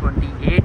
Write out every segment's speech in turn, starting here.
28।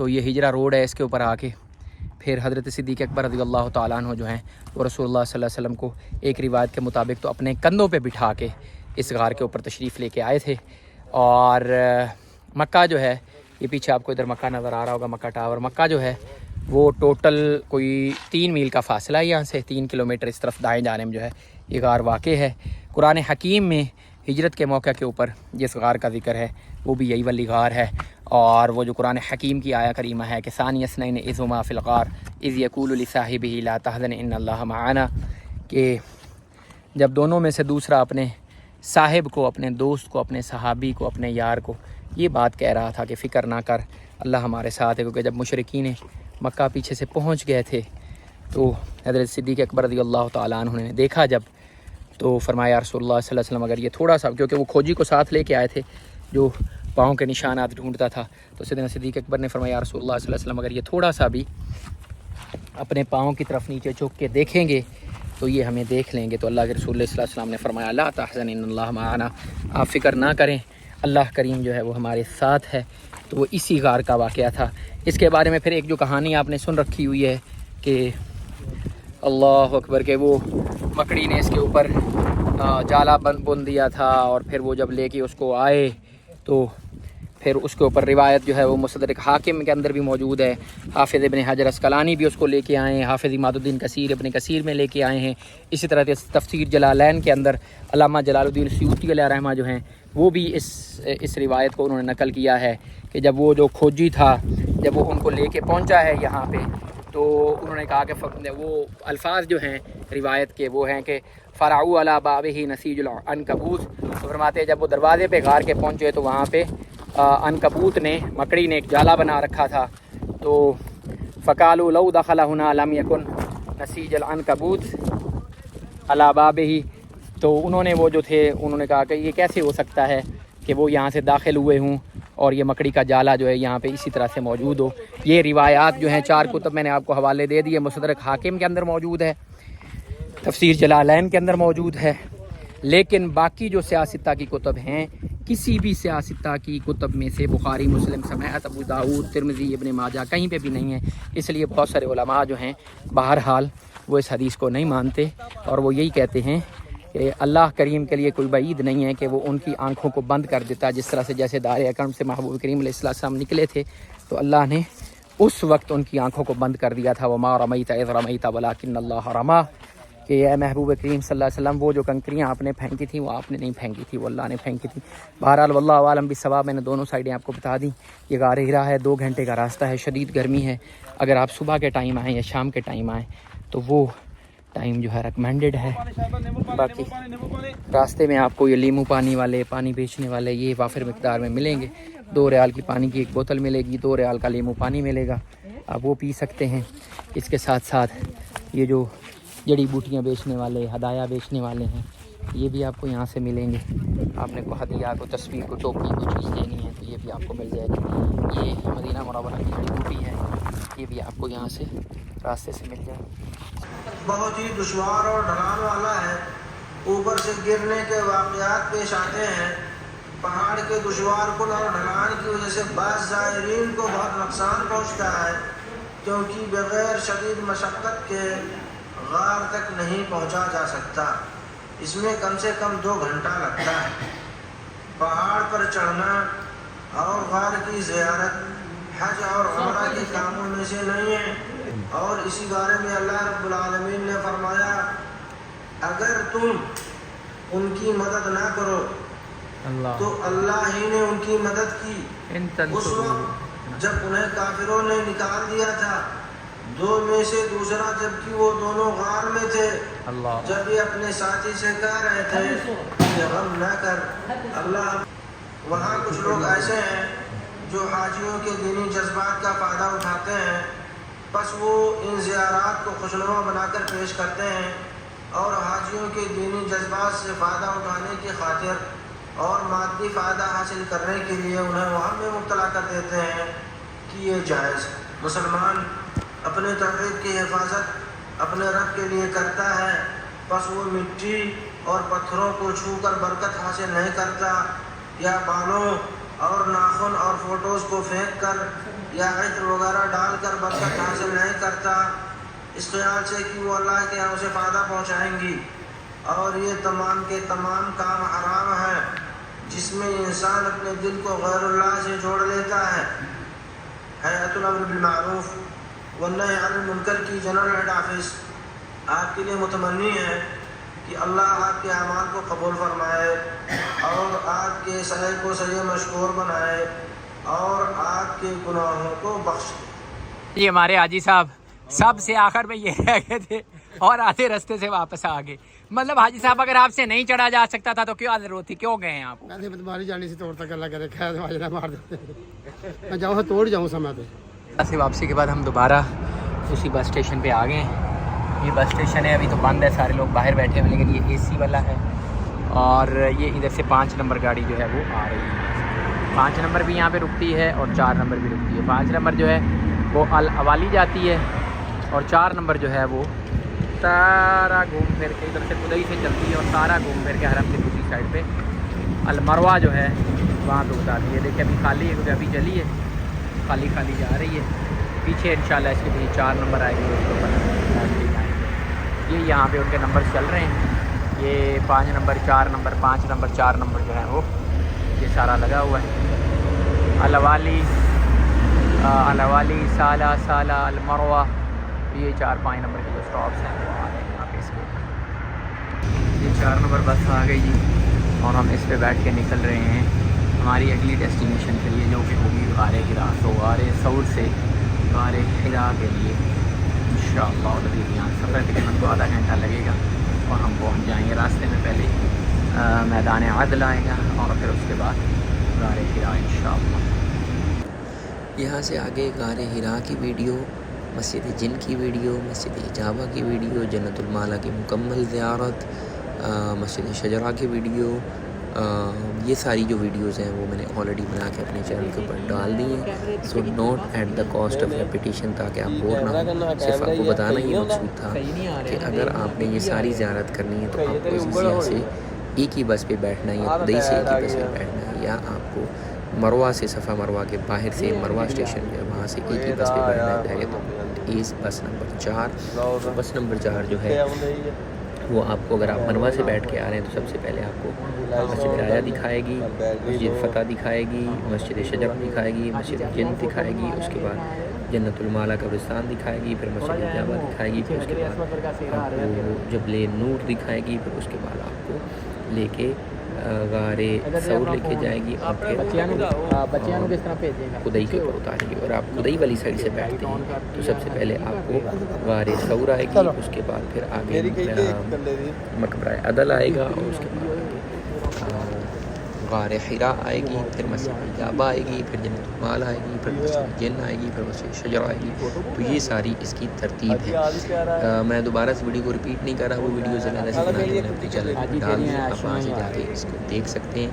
تو یہ ہجرہ روڈ ہے، اس کے اوپر آ کے پھر حضرت صدیق اکبر رضی اللہ تعالیٰ عنہ جو ہیں وہ رسول اللہ صلی اللہ علیہ وسلم کو ایک روایت کے مطابق تو اپنے کندھوں پہ بٹھا کے اس غار کے اوپر تشریف لے کے آئے تھے. اور مکہ جو ہے، یہ پیچھے آپ کو ادھر مکہ نظر آ رہا ہوگا، مکہ ٹاور. مکہ جو ہے وہ ٹوٹل کوئی 3 میل کا فاصلہ ہے، یہاں سے 3 کلومیٹر اس طرف دائیں جانب جو ہے یہ غار واقع ہے. قرآن حکیم میں ہجرت کے موقع کے اوپر جس غار کا ذکر ہے وہ بھی یہی والی غار ہے. اور وہ جو قرآن حکیم کی آیا کریمہ ہے کہ ثانی اثنین اذ ہما فی الغار اذ یقول لصاحبہ لا تحزن ان اللہ معنا، کہ جب دونوں میں سے دوسرا اپنے صاحب کو، اپنے دوست کو، اپنے صحابی کو، اپنے یار کو یہ بات کہہ رہا تھا کہ فکر نہ کر، اللہ ہمارے ساتھ ہے. کیونکہ جب مشرکین مکہ پیچھے سے پہنچ گئے تھے تو حضرت صدیق اکبر رضی اللہ تعالیٰ عنہ نے دیکھا جب، تو فرمایا رسول اللہ صلی اللہ علیہ وسلم اگر یہ تھوڑا سا، کیونکہ وہ کھوجی کو ساتھ لے کے آئے تھے جو پاؤں کے نشانات ڈھونڈتا تھا، تو سیدنا صدیق اکبر نے فرمایا رسول اللہ صلی اللہ علیہ وسلم اگر یہ تھوڑا سا بھی اپنے پاؤں کی طرف نیچے جھک کے دیکھیں گے تو یہ ہمیں دیکھ لیں گے. تو اللہ کے رسول صلی اللہ علیہ وسلم نے فرمایا لا تحزن ان اللہ معنا، آپ فکر نہ کریں، اللہ کریم جو ہے وہ ہمارے ساتھ ہے. تو وہ اسی غار کا واقعہ تھا. اس کے بارے میں پھر ایک جو کہانی آپ نے سن رکھی ہوئی ہے کہ اللہ اکبر، کہ وہ مکڑی نے اس کے اوپر جالا بن دیا تھا، اور پھر وہ جب لے کے اس کو آئے تو پھر اس کے اوپر روایت جو ہے وہ مستدرک حاکم کے اندر بھی موجود ہے. حافظ ابن حجر اسقلانی بھی اس کو لے کے آئے ہیں، حافظ عماد الدین کثیر ابن کثیر میں لے کے آئے ہیں. اسی طرح تفسیر جلالین کے اندر علامہ جلال الدین سیوطی علیہ رحمہ جو ہیں وہ بھی اس روایت کو انہوں نے نقل کیا ہے کہ جب وہ جو کھوجی تھا جب وہ ان کو لے کے پہنچا ہے یہاں پہ، تو انہوں نے کہا کہ وہ الفاظ جو ہیں روایت کے وہ ہیں کہ فرعو علی بابہ نسیج العنکبوت. فرماتے ہیں جب وہ دروازے پہ غار کے پہنچے تو وہاں پہ عنکبوت نے، مکڑی نے ایک جالا بنا رکھا تھا. تو فقالوا لو دخل هنا لم يكن نسیج العنکبوت علی بابہ. تو انہوں نے وہ جو تھے انہوں نے کہا کہ یہ کیسے ہو سکتا ہے کہ وہ یہاں سے داخل ہوئے ہوں اور یہ مکڑی کا جالا جو ہے یہاں پہ اسی طرح سے موجود ہو. یہ روایات جو ہیں 4 کتب میں نے آپ کو حوالے دے دیے. مستدرک حاکم کے اندر موجود ہے، تفسیر جلالین کے اندر موجود ہے. لیکن باقی جو سیاستہ کی کتب ہیں، کسی بھی سیاستہ کی کتب میں سے بخاری، مسلم سمیت ابو داؤد، ترمذی، ابن ماجہ کہیں پہ بھی نہیں ہے. اس لیے بہت سارے علماء جو ہیں بہرحال وہ اس حدیث کو نہیں مانتے، اور وہ یہی کہتے ہیں کہ اللہ کریم کے لیے کوئی بعید نہیں ہے کہ وہ ان کی آنکھوں کو بند کر دیتا. جس طرح سے جیسے دار اکرم سے محبوب کریم علیہ السلام نکلے تھے تو اللہ نے اس وقت ان کی آنکھوں کو بند کر دیا تھا. وما رمیت اذ رمیت ولکن اللہ رمی، کہ اے محبوب کریم صلی اللہ علیہ وسلم وہ جو کنکریاں آپ نے پھینکی تھیں وہ آپ نے نہیں پھینکی تھی، وہ اللہ نے پھینکی تھی. بہرحال واللہ عالم بالصواب. میں نے دونوں سائڈیں آپ کو بتا دیں. یہ غار ہرا ہے، 2 گھنٹے کا راستہ ہے، شدید گرمی ہے. اگر آپ صبح کے ٹائم آئیں یا شام کے ٹائم آئیں تو وہ ٹائم جو ہے ریکمینڈڈ ہے. باقی راستے میں آپ کو یہ لیمو پانی والے، پانی بیچنے والے یہ وافر مقدار میں ملیں گے. 2 ریال کی پانی کی ایک بوتل ملے گی، 2 ریال کا لیمو پانی ملے گا، آپ وہ پی سکتے ہیں. اس کے ساتھ ساتھ یہ جو جڑی بوٹیاں بیچنے والے، ہدایہ بیچنے والے ہیں، یہ بھی آپ کو یہاں سے ملیں گے. آپ نے کوئی ہدیہ، کوئی تصویر، کوئی ٹوپی، کوئی چیز دینی ہے تو یہ بھی آپ کو مل جائے گی. یہ مدینہ منورہ کی جڑی بوٹی ہے، یہ بھی آپ کو یہاں سے راستے سے مل جائے گی. بہت ہی دشوار اور ڈھلان والا ہے. اوپر سے گرنے کے واقعات پیش آتے ہیں. پہاڑ کے دشوار کن اور ڈھلان کی وجہ سے بعض زائرین کو بہت نقصان پہنچتا ہے، کیونکہ بغیر شدید مشقت کے غار تک نہیں پہنچا جا سکتا. اس میں کم سے کم 2 گھنٹہ لگتا ہے. پہاڑ پر چڑھنا اور غار کی زیارت حج اور عمرہ کے کاموں میں سے نہیں ہے. اور اسی بارے میں اللہ رب العالمین نے فرمایا اگر تم ان کی مدد نہ کرو تو اللہ ہی نے ان کی مدد کی. اس وقت جب انہیں کافروں نے نکال دیا تھا 2 میں سے دوسرا، جبکہ وہ دونوں غار میں تھے، جب یہ اپنے ساتھی سے کہہ رہے تھے کہ غم نہ کر اللہ. وہاں کچھ لوگ ایسے ہیں جو حاجیوں کے دینی جذبات کا فائدہ اٹھاتے ہیں، بس وہ ان زیارات کو خوشنما بنا کر پیش کرتے ہیں اور حاجیوں کے دینی جذبات سے فائدہ اٹھانے کی خاطر اور مادی فائدہ حاصل کرنے کے لیے انہیں وہم میں مبتلا کر دیتے ہیں کہ یہ جائز. مسلمان اپنے توحید کی حفاظت اپنے رب کے لیے کرتا ہے، بس وہ مٹی اور پتھروں کو چھو کر برکت حاصل نہیں کرتا، یا بالوں اور ناخن اور فوٹوز کو پھینک کر یا عطر وغیرہ ڈال کر برکت حاصل نہیں کرتا، اس خیال سے کہ وہ اللہ کے یہاں اسے فائدہ پہنچائیں گی۔ اور یہ تمام کے تمام کام حرام ہیں جس میں انسان اپنے دل کو غیر اللہ سے جوڑ لیتا ہے۔ ہیئت الامر بالمعروف والنہی عن المنکر کی جنرل ہیڈ آفس آپ کے لیے متمنی ہے کہ اللہ آپ کے اعمال کو قبول فرمائے اور آپ کے سعی کو سعی مشکور بنائے اور آپ کے گناہوں کو بخش دے۔ یہ ہمارے حاجی صاحب سب سے آخر میں یہ رہ گئے تھے اور آدھے رستے سے واپس آ گئے۔ مطلب حاجی صاحب اگر آپ سے نہیں چڑھا جا سکتا تھا تو کیوں ضرورت تھی، کیوں گئے ہیں آپ؟ تمہاری جانی سے توڑ تک اللہ کرے خیر ماجرا مار دیتے میں جاؤں توڑ جاؤں سمے پہ۔ سے واپسی کے بعد ہم دوبارہ اسی بس اسٹیشن پہ آ گئے ہیں۔ یہ بس اسٹیشن ہے، ابھی تو بند ہے، سارے لوگ باہر بیٹھے ہوئے، لیکن یہ اے سی والا ہے اور یہ ادھر سے 5 نمبر گاڑی جو ہے وہ آ رہی ہے۔ 5 نمبر بھی یہاں پہ رکتی ہے اور 4 نمبر بھی رکتی ہے۔ 5 نمبر جو ہے وہ الاوالی جاتی ہے اور 4 نمبر جو ہے وہ سارا گھوم پھر کے ادھر سے خدئی سے چلتی ہے اور سارا گھوم پھر کے حرم کی دوسری سائڈ پہ المروہ جو ہے وہاں پہ اتارتی ہے۔ دیکھیں ابھی خالی ہے کیونکہ ابھی چلی ہے، خالی خالی جا رہی ہے۔ پیچھے انشاءاللہ اس کے پیچھے 4 نمبر آئے گی، اس کے اوپر جائیں گے۔ یہ یہاں پہ ان کے نمبر چل رہے ہیں، یہ 5 نمبر 4 نمبر 5 نمبر 4 نمبر جو ہے وہ یہ سارا لگا ہوا ہے۔ الاوالی سالہ سالہ المروہ، یہ 4-5 نمبر کے جو سٹاپس ہیں وہ آ رہے ہیں یہاں پہ اس کے۔ یہ 4 نمبر بس آ گئی جی اور ہم اس پہ بیٹھ کے نکل رہے ہیں ہماری اگلی ڈیسٹینیشن کے لیے، جو کہ ہوگی غار حرا۔ تو غار ثور سے غار حرا کے لیے انشاءاللہ یہاں سفر تقریباً کو آدھا گھنٹہ لگے گا اور ہم پہنچ جائیں گے۔ راستے میں پہلے میدان عدل آئے گا اور پھر اس کے بعد غار حرا انشاءاللہ۔ یہاں سے آگے غار حرا کی ویڈیو، مسجد جن کی ویڈیو، مسجد اجابہ کی ویڈیو، جنت المالا کی مکمل زیارت، مسجد شجرہ کی ویڈیو، یہ ساری جو ویڈیوز ہیں وہ میں نے آلریڈی بنا کے اپنے چینل کے اوپر ڈال دی ہیں۔ So note at the cost of repetition, تاکہ آپ بور نہ ہوں، صرف آپ کو بتانا یہ مقصود تھا کہ اگر آپ نے یہ ساری زیارت کرنی ہے تو آپ کو عزیزیہ سے ایک ہی بس پہ بیٹھنا ہے یا خدئی سے ایک ہی بس پہ بیٹھنا ہے، یا آپ کو مروہ سے صفا مروہ کے باہر سے مروہ اسٹیشن ہے وہاں سے ایک ہی بس پہ بیٹھنا ہے ڈائریکٹ بس نمبر 4۔ بس نمبر 4 جو ہے وہ آپ کو، اگر آپ مروہ سے بیٹھ کے آ رہے ہیں تو سب سے پہلے آپ کو مسجد رایا دکھائے گی، مسجد فتح دکھائے گی، مسجد شجرہ دکھائے گی، مسجد جن دکھائے گی، اس کے بعد جنت المالا قبرستان دکھائے گی، پھر مسجد اجابہ دکھائے گی، پھر اس کے بعد آپ کو جبل نور دکھائے گی، پھر اس کے بعد آپ کو لے کے غار ثور لے کے جائے گی اور پھر خدئی کے اوپر اتارے گی۔ اور آپ خدئی والی سائڈ سے بیٹھتے ہیں تو سب سے پہلے آپ کو غار ثور آئے گی، اس کے بعد پھر آگے مقبرہ عدل آئے گا، اور اس کے بعد غار حرا آئے گی، پھر مسجد اجابہ آئے گی، پھر جنت المال آئے گی، پھر مسجد جن آئے گی، پھر مسجد شجرہ آئے گی۔ تو یہ ساری اس کی ترتیب ہے۔ میں دوبارہ سے ویڈیو کو ریپیٹ نہیں کر رہا، وہ ویڈیوز علیحدہ سے بنا کے میں نے اپنے چینل پر ڈال دی، آپ وہاں سے جا کے اس کو دیکھ سکتے ہیں۔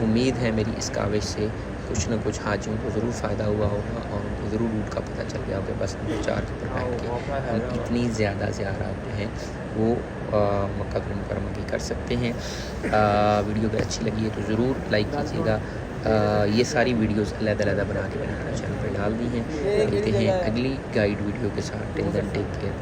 امید ہے میری اس کاوش سے کچھ نہ کچھ حاجیوں کو ضرور فائدہ ہوا ہوگا اور ان کو ضرور روٹ کا پتہ چل گیا ہوگا۔ بس نمبر 4 کے اوپر بیٹھ کے ہم اتنی زیادہ زیارات جو ہیں وہ مکہ مکرمہ کی کر سکتے ہیں۔ ویڈیو اگر اچھی لگی ہے تو ضرور لائک کیجیے گا۔ یہ ساری ویڈیوز علیحدہ علیحدہ بنا کے میں نے اپنے چینل پہ ڈال دی ہیں۔ ملتے ہیں اگلی گائیڈ ویڈیو کے ساتھ۔ ٹل دین ٹیک کیئر۔